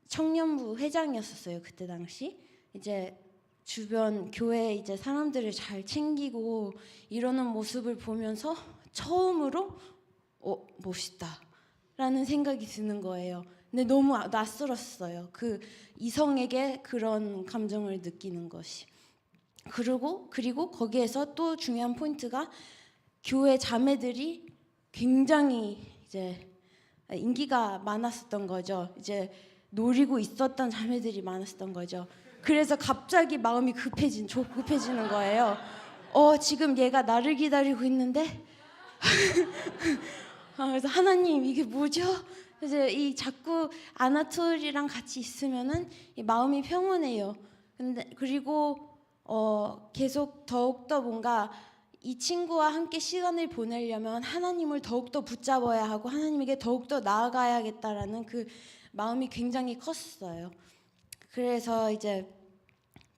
청년부 회장이었었어요. 그때 당시 이제 주변 교회 이제 사람들을 잘 챙기고 이러는 모습을 보면서 처음으로 멋있다라는 생각이 드는 거예요. 근데 너무 낯설었어요. 그 이성에게 그런 감정을 느끼는 것이. 그리고 거기에서 또 중요한 포인트가 교회 자매들이 굉장히 이제 인기가 많았었던 거죠. 이제 노리고 있었던 자매들이 많았었던 거죠. 그래서 갑자기 마음이 급해지는 거예요. 지금 얘가 나를 기다리고 있는데 그래서 하나님 이게 뭐죠? 이제 이 자꾸 아나톨이랑 같이 있으면은 이 마음이 평온해요. 근데 그리고 계속 더욱더 뭔가 이 친구와 함께 시간을 보내려면 하나님을 더욱더 붙잡아야 하고 하나님에게 더욱더 나아가야겠다라는 그 마음이 굉장히 컸어요. 그래서 이제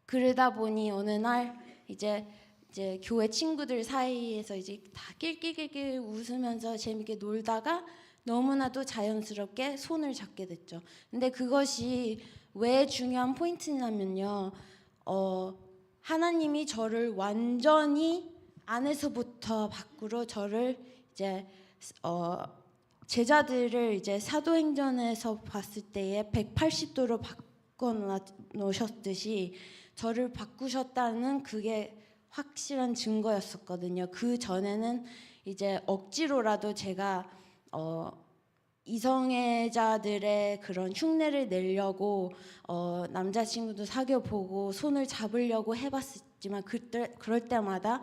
그러다 보니 어느 날 이제 이제 교회 친구들 사이에서 이제 다 낄낄낄낄 웃으면서 재밌게 놀다가 너무나도 자연스럽게 손을 잡게 됐죠. 근데 그것이 왜 중요한 포인트냐면요. 하나님이 저를 완전히 안에서부터 밖으로 저를 이제 제자들을 이제 사도행전에서 봤을 때에 180도로 바꿔 놓으셨듯이 저를 바꾸셨다는 그게 확실한 증거였었거든요. 그 전에는 이제 억지로라도 제가 이성애자들의 그런 흉내를 내려고 남자친구도 사귀어 보고 손을 잡으려고 해봤지만 그럴 때마다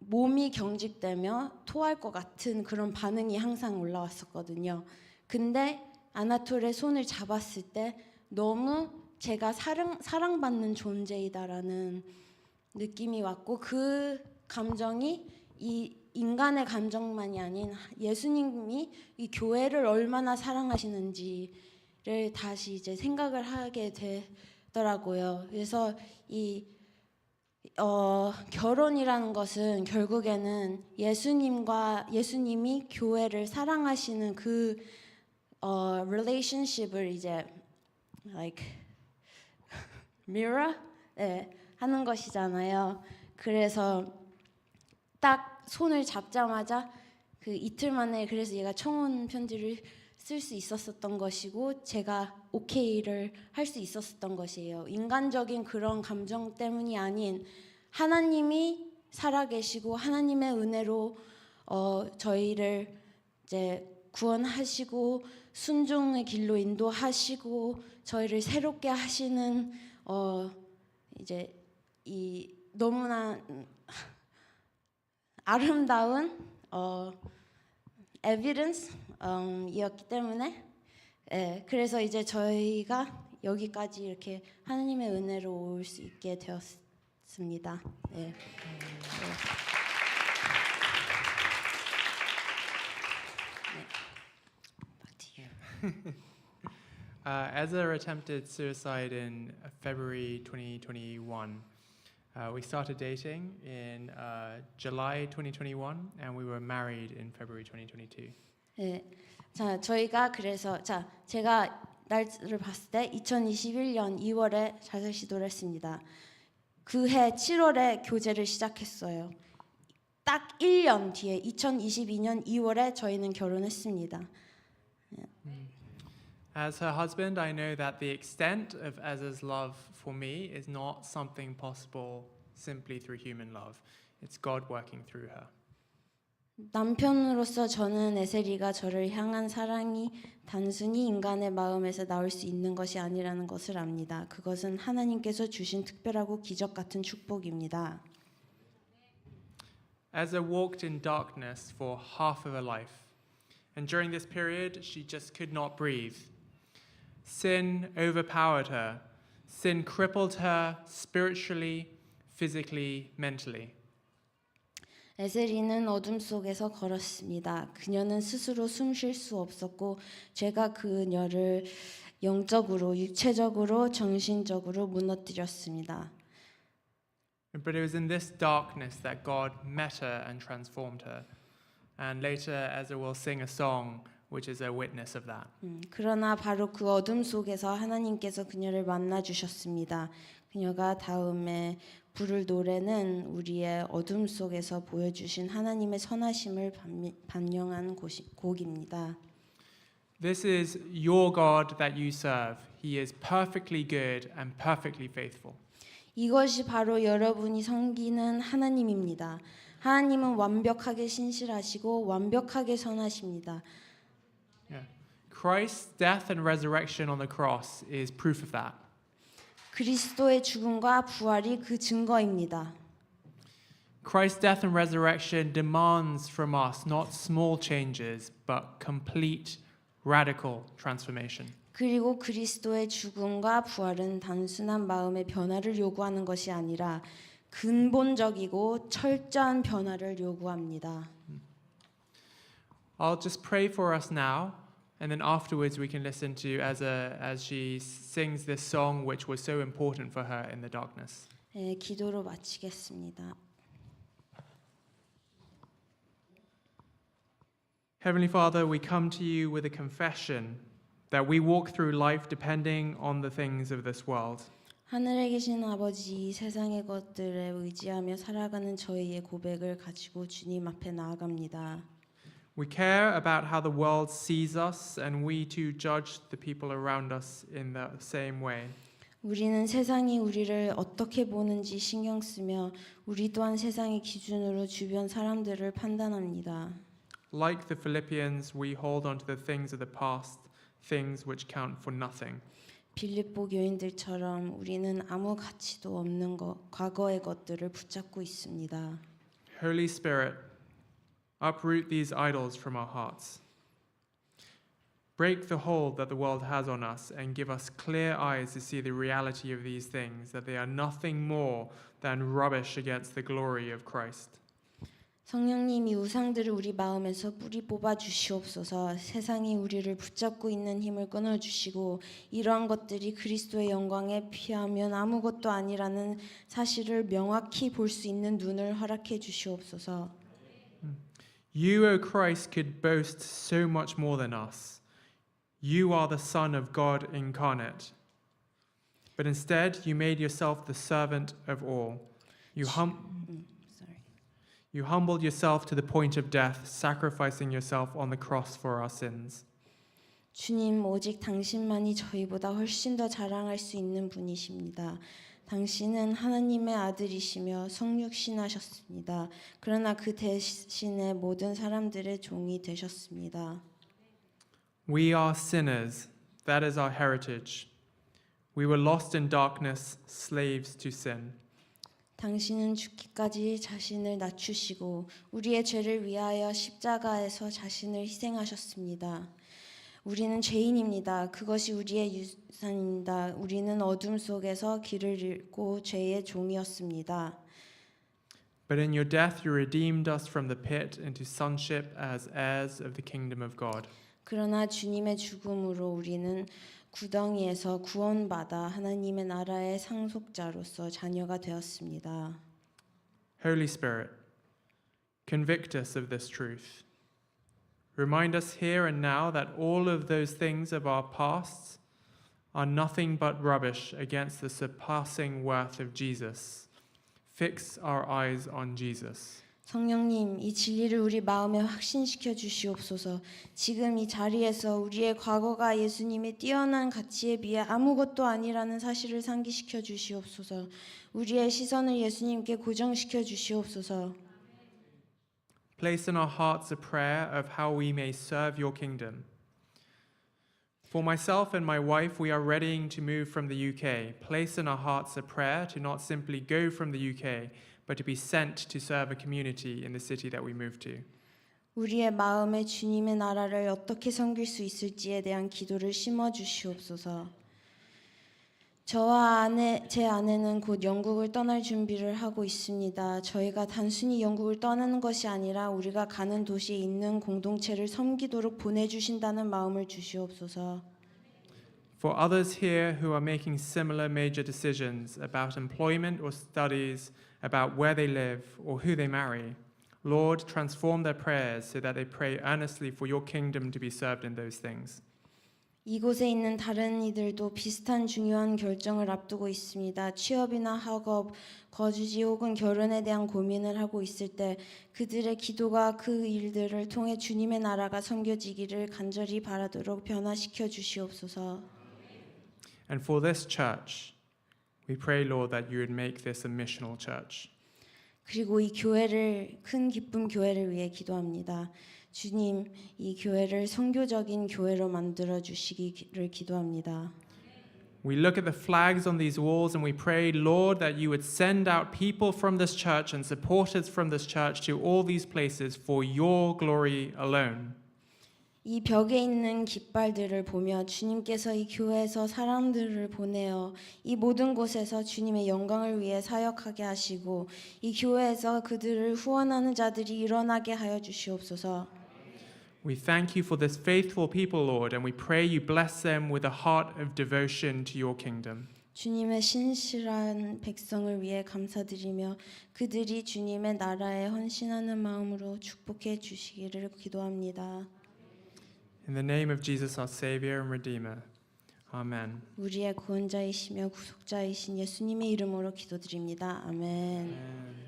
몸이 경직되며 토할 것 같은 그런 반응이 항상 올라왔었거든요. 근데 아나톨의 손을 잡았을 때 너무 제가 사랑받는 존재이다라는 느낌이 왔고 그 감정이 이 인간의 감정만이 아닌 예수님이 이 교회를 얼마나 사랑하시는지를 다시 이제 생각을 하게 되더라고요. 그래서 이 결혼이라는 것은 결국에는 예수님이 교회를 사랑하시는 그 relationship을 이제 like mirror 하는 것이잖아요. 그래서 딱 손을 잡자마자 그 이틀 만에 그래서 얘가 청혼 편지를 쓸 수 있었던 것이고 제가 오케이를 할 수 있었던 것이에요. 인간적인 그런 감정 때문이 아닌 하나님이 살아계시고 하나님의 은혜로 저희를 이제 구원하시고 순종의 길로 인도하시고 저희를 새롭게 하시는 이제 이 너무나 아름다운 에비던스 이었기 때문에 그래서 이제 저희가 여기까지 이렇게 하나님의 은혜로 올 수 있게 되었습니다. 네. Ezra attempted suicide in February 2021. We started dating in July 2021, and we were married in February 2022. 네. 자, 저희가 그래서 제가 날짜를 봤을 때 2021년 2월에 자살 시도를 했습니다. 그해 7월에 교제를 시작했어요. 딱 1년 뒤에 2022년 2월에 저희는 결혼했습니다. As her husband, I know that the extent of Ezra's love for me is not something possible simply through human love. It's God working through her. 남편으로서 저는 에셀이가 저를 향한 사랑이 단순히 인간의 마음에서 나올 수 있는 것이 아니라는 것을 압니다. 그것은 하나님께서 주신 특별하고 기적 같은 축복입니다. Ezra walked in darkness for half of her life, and during this period, she just could not breathe. Sin overpowered her. Sin crippled her spiritually, physically, mentally. 에셀이는 어둠 속에서 걸었습니다. 그녀는 스스로 숨 쉴 수 없었고 죄가 그녀를 영적으로, 육체적으로, 정신적으로 무너뜨렸습니다. But it was in this darkness that God met her and transformed her. And later, Ezra will sing a song which is a witness of that. 그러나 바로 그 어둠 속에서 하나님께서 그녀를 만나 주셨습니다. 그녀가 다음에 부를 노래는 우리의 어둠 속에서 보여주신 하나님의 선하심을 반영한 곡입니다. This is your God that you serve. He is perfectly good and perfectly faithful. 이것이 바로 여러분이 섬기는 하나님입니다. 하나님은 완벽하게 신실하시고 완벽하게 선하십니다. Yeah. Christ's death and resurrection on the cross is proof of that. 그리스도의 죽음과 부활이 그 증거입니다. Christ's death and resurrection demands from us not small changes, but complete, radical transformation. 그리고 그리스도의 죽음과 부활은 단순한 마음의 변화를 요구하는 것이 아니라 근본적이고 철저한 변화를 요구합니다. I'll just pray for us now, and then afterwards we can listen to Ezra as she sings this song which was so important for her in the darkness. 네, 기도로 마치겠습니다. Heavenly Father, we come to you with a confession that we walk through life depending on the things of this world. 하늘에 계신 아버지, 이 세상의 것들에 의지하며 살아가는 저희의 고백을 가지고 주님 앞에 나아갑니다. We care about how the world sees us, and we too judge the people around us in the same way. 우리는 세상이 우리를 어떻게 보는지 신경 쓰며 우리 또한 세상의 기준으로 주변 사람들을 판단합니다. Like the Philippians, we hold on to the things of the past, things which count for nothing. 빌립보 교인들처럼 우리는 아무 가치도 없는 과거의 것들을 붙잡고 있습니다. Holy Spirit, uproot these idols from our hearts. Break the hold that the world has on us and give us clear eyes to see the reality of these things, that they are nothing more than rubbish against the glory of Christ. 성령님이 우상들을 우리 마음에서 뿌리 뽑아 주시옵소서. 세상이 우리를 붙잡고 있는 힘을 끊어 주시고 이러한 것들이 그리스도의 영광에 피하면 아무것도 아니라는 사실을 명확히 볼 수 있는 눈을 허락해 주시옵소서. You, O Christ, could boast so much more than us. You are the Son of God incarnate. But instead, you made yourself the servant of all. You humbled yourself to the point of death, sacrificing yourself on the cross for our sins. 주님, 오직 당신만이 저희보다 훨씬 더 자랑할 수 있는 분이십니다. 당신은 하나님의 아들이시며 성육신하셨습니다. 그러나 그 대신에 모든 사람들의 종이 되셨습니다. We are sinners. That is our heritage. We were lost in darkness, slaves to sin. 당신은 죽기까지 자신을 낮추시고 우리의 죄를 위하여 십자가에서 자신을 희생하셨습니다. 우리는 죄인입니다. 그것이 우리의 유산입니다. 우리는 어둠 속에서 길을 잃고 죄의 종이었습니다. But in your death you redeemed us from the pit into sonship as heirs of the kingdom of God. 그러나 주님의 죽음으로 우리는 구덩이에서 구원받아 하나님의 나라의 상속자로서 자녀가 되었습니다. Holy Spirit, convict us of this truth. Remind us here and now that all of those things of our past are nothing but rubbish against the surpassing worth of Jesus. Fix our eyes on Jesus. 성령님, 이 진리를 우리 마음에 확신시켜 주시옵소서. 지금 이 자리에서 우리의 과거가 예수님의 뛰어난 가치에 비해 아무것도 아니라는 사실을 상기시켜 주시옵소서. 우리의 시선을 예수님께 고정시켜 주시옵소서. Place in our hearts a prayer of how we may serve your kingdom. For myself and my wife, we are readying to move from the UK. Place in our hearts a prayer to not simply go from the UK, but to be sent to serve a community in the city that we move to. 우리의 마음에 주님의 나라를 어떻게 섬길 수 있을지에 대한 기도를 심어 주시옵소서. 저와 제 아내는 곧 영국을 떠날 준비를 하고 있습니다. 저희가 단순히 영국을 떠나는 것이 아니라 우리가 가는 도시에 있는 공동체를 섬기도록 보내주신다는 마음을 주시옵소서. For others here who are making similar major decisions about employment or studies, about where they live or who they marry, Lord, transform their prayers so that they pray earnestly for your kingdom to be served in those things. 이곳에 있는 다른 이들도 비슷한 중요한 결정을 앞두고 있습니다. 취업이나 학업, 거주지 혹은 결혼에 대한 고민을 하고 있을 때 그들의 기도가 그 일들을 통해 주님의 나라가 섬겨지기를 간절히 바라도록 변화시켜 주시옵소서. And for this church, we pray, Lord, that you would make this a missional church. 그리고 이 교회를 큰 기쁨 교회를 위해 기도합니다. 주님, 이 교회를 선교적인 교회로 만들어 주시기를 기도합니다. We look at the flags on these walls and we pray, Lord, that you would send out people from this church and supporters from this church to all these places for your glory alone. 이 벽에 있는 깃발들을 보며 주님께서 이 교회에서 사람들을 보내어 이 모든 곳에서 주님의 영광을 위해 사역하게 하시고 이 교회에서 그들을 후원하는 자들이 일어나게 하여 주시옵소서. We thank you for this faithful people, Lord, and we pray you bless them with a heart of devotion to your kingdom. 주님의 신실한 백성을 위해 감사드리며 그들이 주님의 나라에 헌신하는 마음으로 축복해 주시기를 기도합니다. In the name of Jesus, our Savior and Redeemer. Amen. 우리의 구원자이시며 구속자이신 예수님의 이름으로 기도드립니다. 아멘. Amen.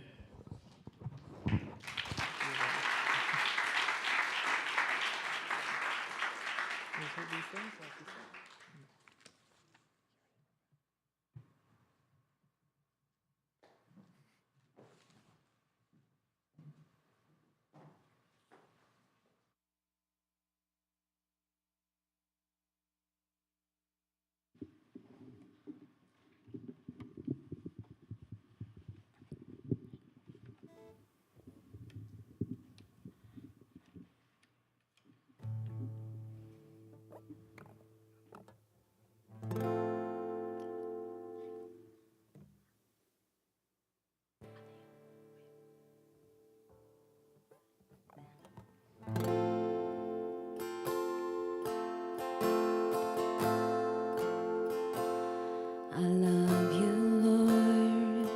I love you, Lord,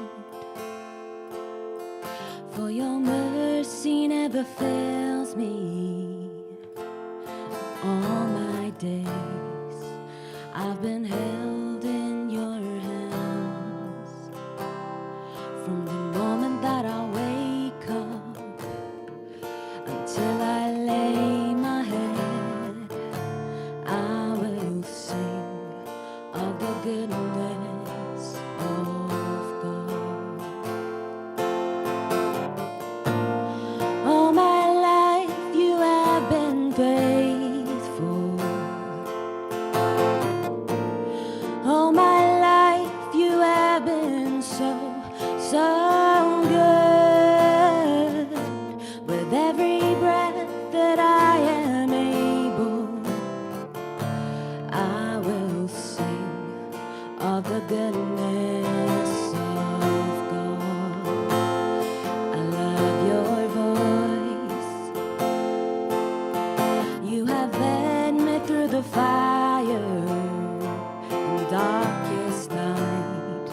for your mercy never fails me. All my days I've been held in your hands. From the moment that I wake up until I lay my head, I will sing of the goodness of God. All my life you have been faithful. All my life you have been so good. With every breath that I am able, I will sing of the goodness of God. I love your voice. You have led me through the fire and darkest night.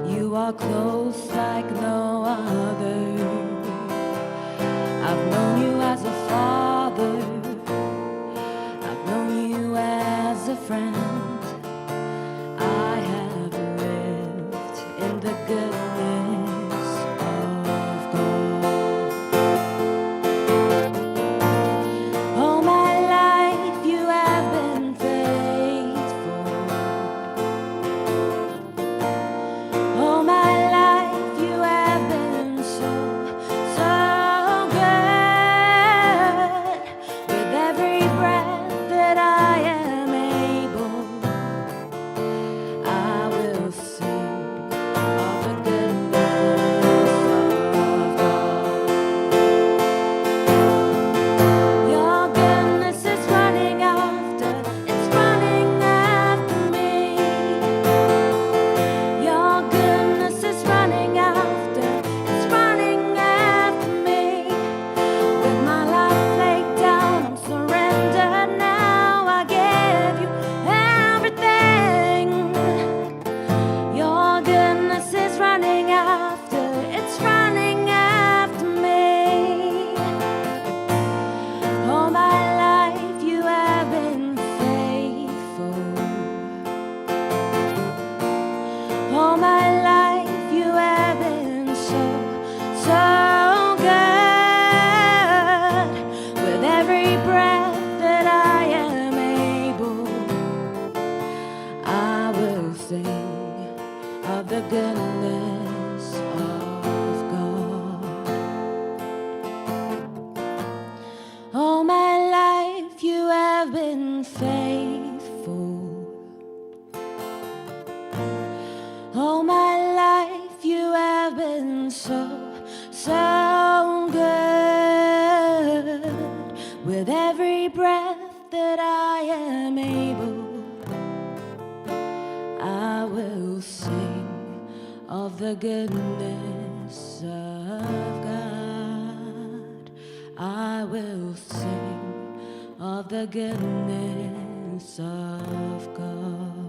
You are close like no other. I've known you as a father. I've known you as a friend. I have lived in the goodness of God. All my life you have been faithful. All my life you have been so good. With every breath that I am able, I will sing of the goodness of God. Your goodness is running after, it's running after me. Your goodness is running after, it's running after me. With my life laid down, I'm surrendered now. I give you everything. Your goodness is running after, it's running after me. All my life you have been faithful. All my life you have been so good. With every breath that I am able, I will sing of the goodness of God. All my life you have been faithful. All my life you have been so good. With every breath that I am able, I will sing of the goodness of God. I will sing of the goodness of God.